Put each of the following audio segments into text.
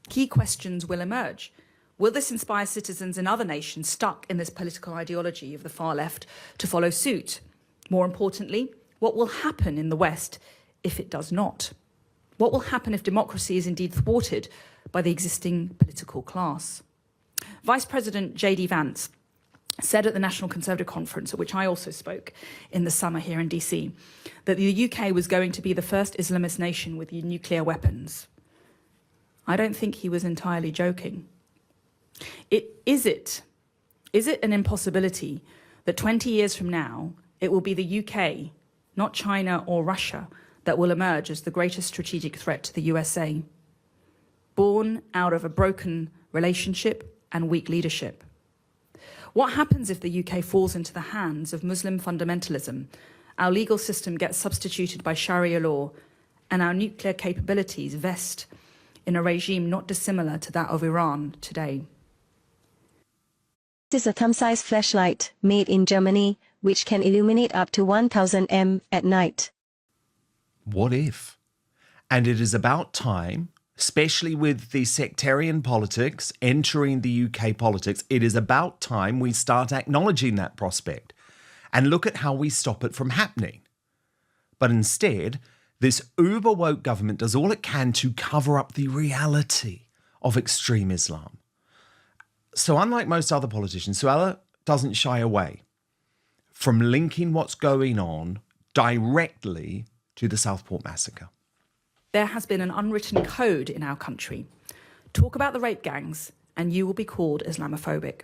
Key questions will emerge. Will this inspire citizens in other nations stuck in this political ideology of the far left to follow suit? More importantly, what will happen in the West if it does not? What will happen if democracy is indeed thwarted by the existing political class? Vice President J.D. Vance said at the National Conservative Conference, at which I also spoke in the summer here in DC, that the UK was going to be the first Islamist nation with nuclear weapons. I don't think he was entirely joking. Is it an impossibility that 20 years from now, it will be the UK, not China or Russia, that will emerge as the greatest strategic threat to the USA, born out of a broken relationship and weak leadership? What happens if the UK falls into the hands of Muslim fundamentalism, our legal system gets substituted by Sharia law, and our nuclear capabilities vest in a regime not dissimilar to that of Iran today? This is a thumb-sized flashlight made in Germany, which can illuminate up to 1000 m at night. What if? And it is about time, especially with the sectarian politics entering the UK politics, it is about time we start acknowledging that prospect and look at how we stop it from happening. But instead, this uber-woke government does all it can to cover up the reality of extreme Islam. So unlike most other politicians, Suella doesn't shy away from linking what's going on directly to the Southport massacre. There has been an unwritten code in our country. Talk about the rape gangs and you will be called Islamophobic.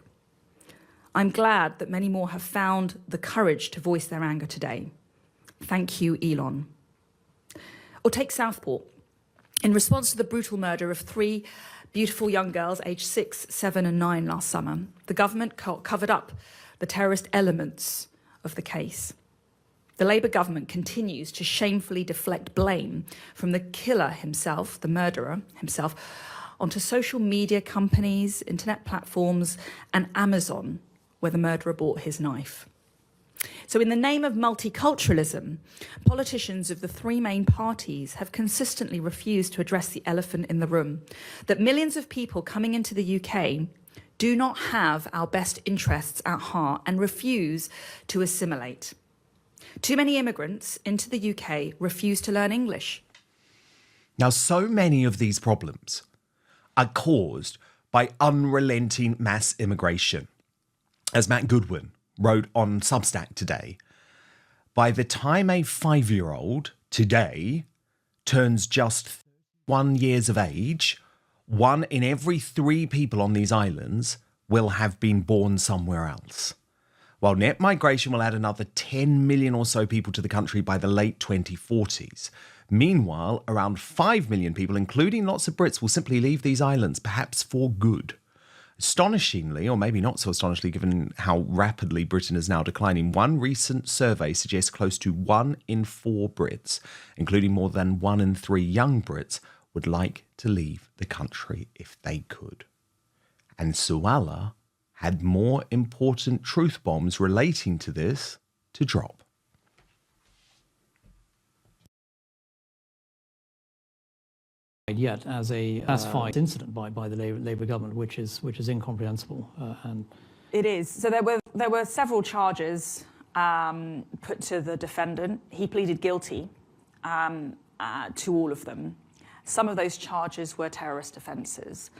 I'm glad that many more have found the courage to voice their anger today. Thank you, Elon. Or take Southport. In response to the brutal murder of 3 beautiful young girls aged 6, 7 and 9 last summer, the government covered up the terrorist elements of the case. The Labour government continues to shamefully deflect blame from the killer himself, the murderer himself, onto social media companies, internet platforms and Amazon, where the murderer bought his knife. So in the name of multiculturalism, politicians of the 3 main parties have consistently refused to address the elephant in the room, that millions of people coming into the UK do not have our best interests at heart and refuse to assimilate. Too many immigrants into the UK refuse to learn English. Now, so many of these problems are caused by unrelenting mass immigration. As Matt Goodwin wrote on Substack today, by the time a 5-year-old today turns just 1 year of age, 1 in every 3 people on these islands will have been born somewhere else. While net migration will add another 10 million or so people to the country by the late 2040s. Meanwhile, around 5 million people, including lots of Brits, will simply leave these islands, perhaps for good. Astonishingly, or maybe not so astonishingly given how rapidly Britain is now declining, one recent survey suggests close to 1 in 4 Brits, including more than 1 in 3 young Brits, would like to leave the country if they could. And Suella had more important truth bombs relating to this to drop. Yet as a classified incident by the Labour government, which is incomprehensible. And it is. So there were several charges put to the defendant. He pleaded guilty to all of them. Some of those charges were terrorist offences.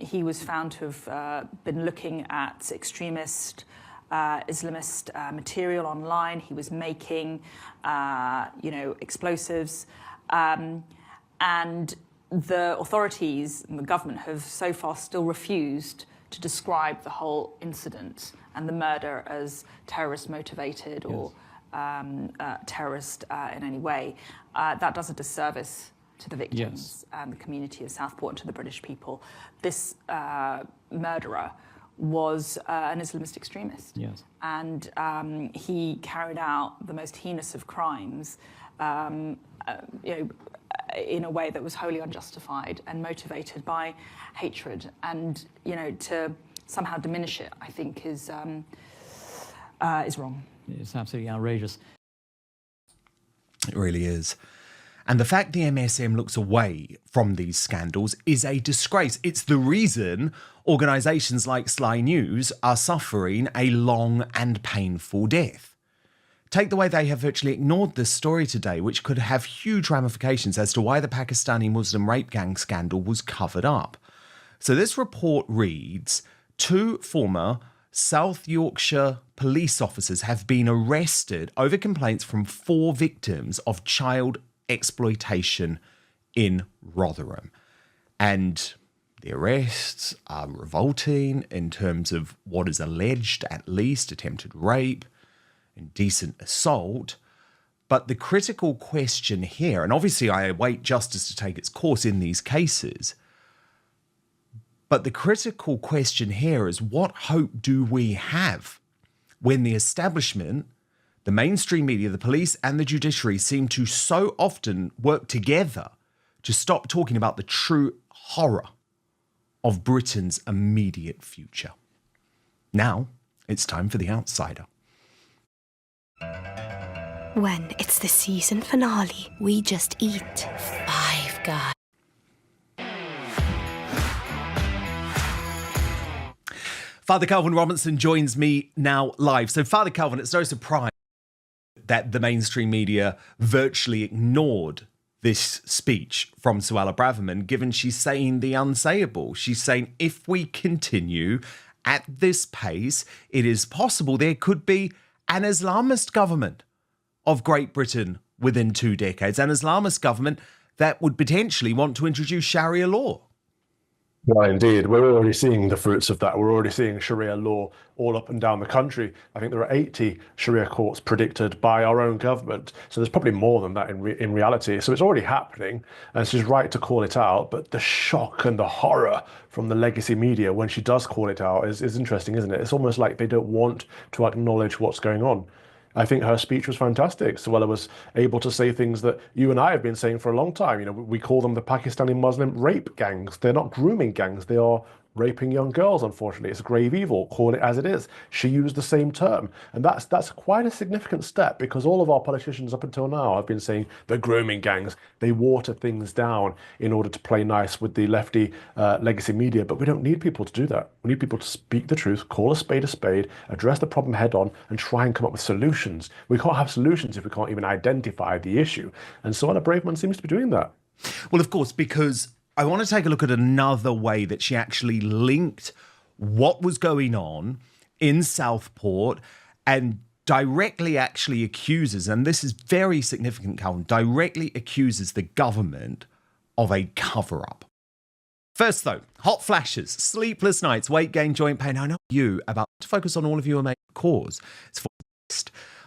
He was found to have been looking at extremist Islamist material online. He was making, explosives. And the authorities and the government have so far still refused to describe the whole incident and the murder as terrorist motivated or terrorist in any way. That does a disservice to the victims and the community of Southport and to the British people. This murderer was an Islamist extremist. Yes. And he carried out the most heinous of crimes, in a way that was wholly unjustified and motivated by hatred. And, to somehow diminish it, I think, is wrong. It's absolutely outrageous. It really is. And the fact the MSM looks away from these scandals is a disgrace. It's the reason organisations like Sly News are suffering a long and painful death. Take the way they have virtually ignored this story today, which could have huge ramifications as to why the Pakistani Muslim rape gang scandal was covered up. So this report reads, 2 former South Yorkshire police officers have been arrested over complaints from 4 victims of child exploitation in Rotherham. And the arrests are revolting in terms of what is alleged, at least attempted rape, indecent assault. But the critical question here, and obviously I await justice to take its course in these cases, but the critical question here is, what hope do we have when the establishment, the mainstream media, the police and the judiciary seem to so often work together to stop talking about the true horror of Britain's immediate future? Now it's time for The Outsider. When it's the season finale, we just eat Five Guys. Father Calvin Robinson joins me now live. So, Father Calvin, it's no surprise that the mainstream media virtually ignored this speech from Suella Braverman, given she's saying the unsayable. She's saying if we continue at this pace, it is possible there could be an Islamist government of Great Britain within 2 decades, an Islamist government that would potentially want to introduce Sharia law. Well, indeed, we're already seeing the fruits of that. We're already seeing Sharia law all up and down the country. I think there are 80 Sharia courts predicted by our own government. So there's probably more than that in reality. So it's already happening, and she's right to call it out. But the shock and the horror from the legacy media when she does call it out is interesting, isn't it? It's almost like they don't want to acknowledge what's going on. I think her speech was fantastic. Suella was able to say things that you and I have been saying for a long time. You know, we call them the Pakistani Muslim rape gangs. They're not grooming gangs. They are raping young girls, unfortunately. It's a grave evil. Call it as it is. She used the same term. And that's quite a significant step, because all of our politicians up until now have been saying the grooming gangs. They water things down in order to play nice with the lefty legacy media. But we don't need people to do that. We need people to speak the truth, call a spade, address the problem head on, and try and come up with solutions. We can't have solutions if we can't even identify the issue. And Suella Braverman seems to be doing that. Well, of course, because I want to take a look at another way that she actually linked what was going on in Southport and directly actually accuses, and this is very significant, Calvin, directly accuses the government of a cover-up. First, though, hot flashes, sleepless nights, weight gain, joint pain. I know you about to focus on all of you and make a cause. It's for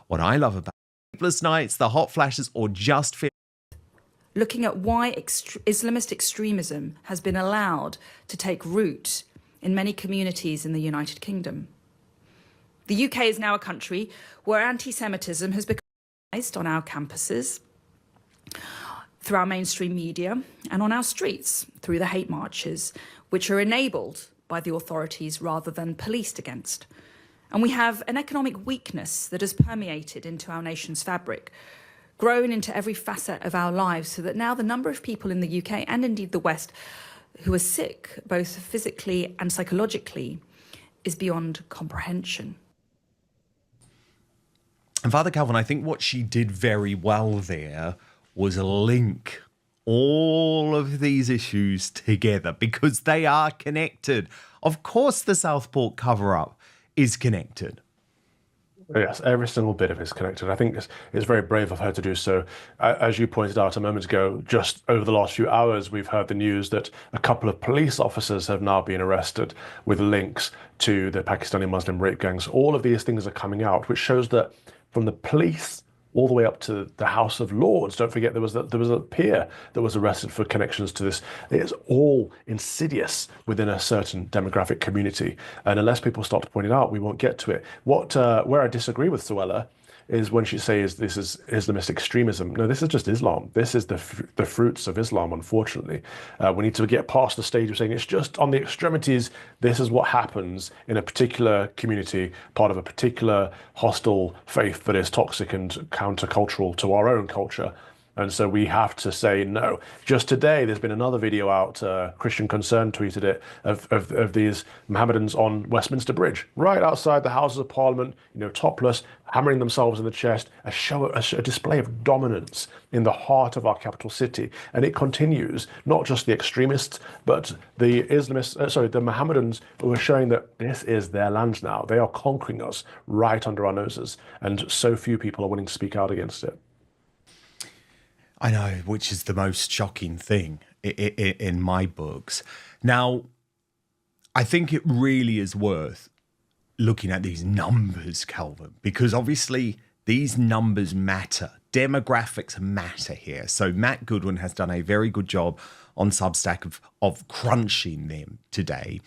what I love about sleepless nights, the hot flashes, or just fear. Looking at why Islamist extremism has been allowed to take root in many communities in the United Kingdom. The UK is now a country where anti-Semitism has become normalised on our campuses, through our mainstream media, and on our streets through the hate marches, which are enabled by the authorities rather than policed against. And we have an economic weakness that has permeated into our nation's fabric, grown into every facet of our lives, so that now the number of people in the UK and indeed the West who are sick, both physically and psychologically, is beyond comprehension. And Father Calvin, I think what she did very well there was link all of these issues together, because they are connected. Of course, the Southport cover-up is connected. Yes, every single bit of it is connected. I think it's very brave of her to do so. As you pointed out a moment ago, just over the last few hours, we've heard the news that a couple of police officers have now been arrested with links to the Pakistani Muslim rape gangs. All of these things are coming out, which shows that from the police all the way up to the House of Lords. Don't forget there was a peer that was arrested for connections to this. It's all insidious within a certain demographic community, and unless people start to point it out, we won't get to it. Where I disagree with Suella is when she says this is Islamist extremism. No, this is just Islam. This is the fruits of Islam, unfortunately. We need to get past the stage of saying it's just on the extremities. This is what happens in a particular community, part of a particular hostile faith that is toxic and countercultural to our own culture. And so we have to say no. Just today, there's been another video out, Christian Concern tweeted it, of these Mohammedans on Westminster Bridge, right outside the Houses of Parliament, topless, hammering themselves in the chest, a display of dominance in the heart of our capital city. And it continues, not just the extremists, but the Islamists, the Mohammedans who are showing that this is their land now. They are conquering us right under our noses. And so few people are willing to speak out against it. I know, which is the most shocking thing in my books. Now, I think it really is worth looking at these numbers, Calvin, because obviously these numbers matter. Demographics matter here. So Matt Goodwin has done a very good job on Substack of crunching them today.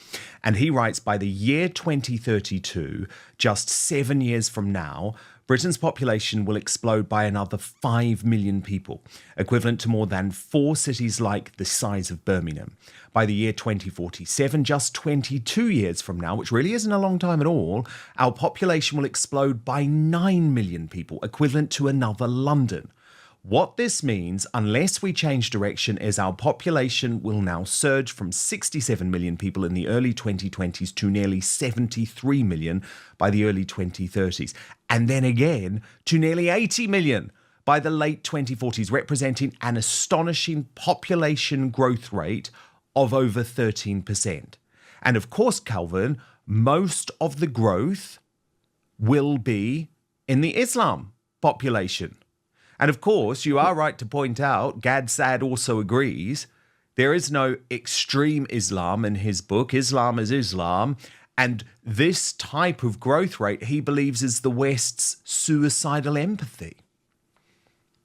And he writes, by the year 2032, just 7 years from now, Britain's population will explode by another 5 million people, equivalent to more than 4 cities like the size of Birmingham. By the year 2047, just 22 years from now, which really isn't a long time at all, our population will explode by 9 million people, equivalent to another London. What this means, unless we change direction, is our population will now surge from 67 million people in the early 2020s to nearly 73 million by the early 2030s, and then again to nearly 80 million by the late 2040s, representing an astonishing population growth rate of over 13%. And of course, Calvin, most of the growth will be in the Islam population. And of course, you are right to point out, Gad Saad also agrees, there is no extreme Islam in his book. Islam is Islam. And this type of growth rate, he believes, is the West's suicidal empathy.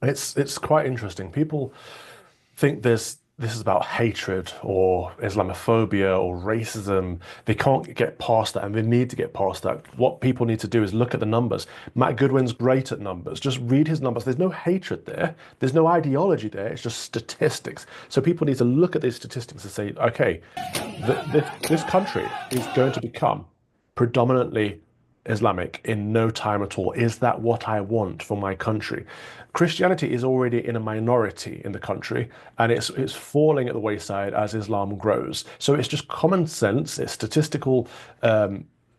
It's quite interesting. People think this is about hatred or Islamophobia or racism. They can't get past that, and they need to get past that. What people need to do is look at the numbers. Matt Goodwin's great at numbers. Just read his numbers. There's no hatred there. There's no ideology there. It's just statistics. So people need to look at these statistics and say, okay, this country is going to become predominantly Islamic in no time at all. Is that what I want for my country? Christianity is already in a minority in the country, and it's falling at the wayside as Islam grows. So it's just common sense, it's statistical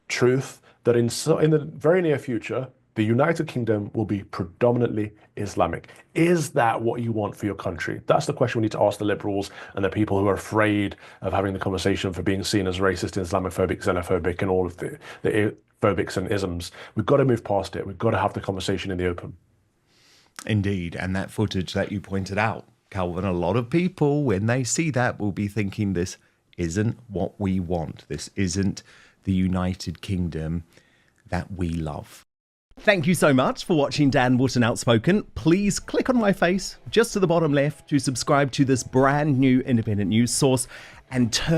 truth that in the very near future, the United Kingdom will be predominantly Islamic. Is that what you want for your country? That's the question we need to ask the liberals and the people who are afraid of having the conversation for being seen as racist, Islamophobic, xenophobic, and all of the phobics and isms. We've got to move past it. We've got to have the conversation in the open. Indeed. And that footage that you pointed out, Calvin, a lot of people, when they see that, will be thinking this isn't what we want. This isn't the United Kingdom that we love. Thank you so much for watching Dan Wootton Outspoken. Please click on my face just to the bottom left to subscribe to this brand new independent news source and turn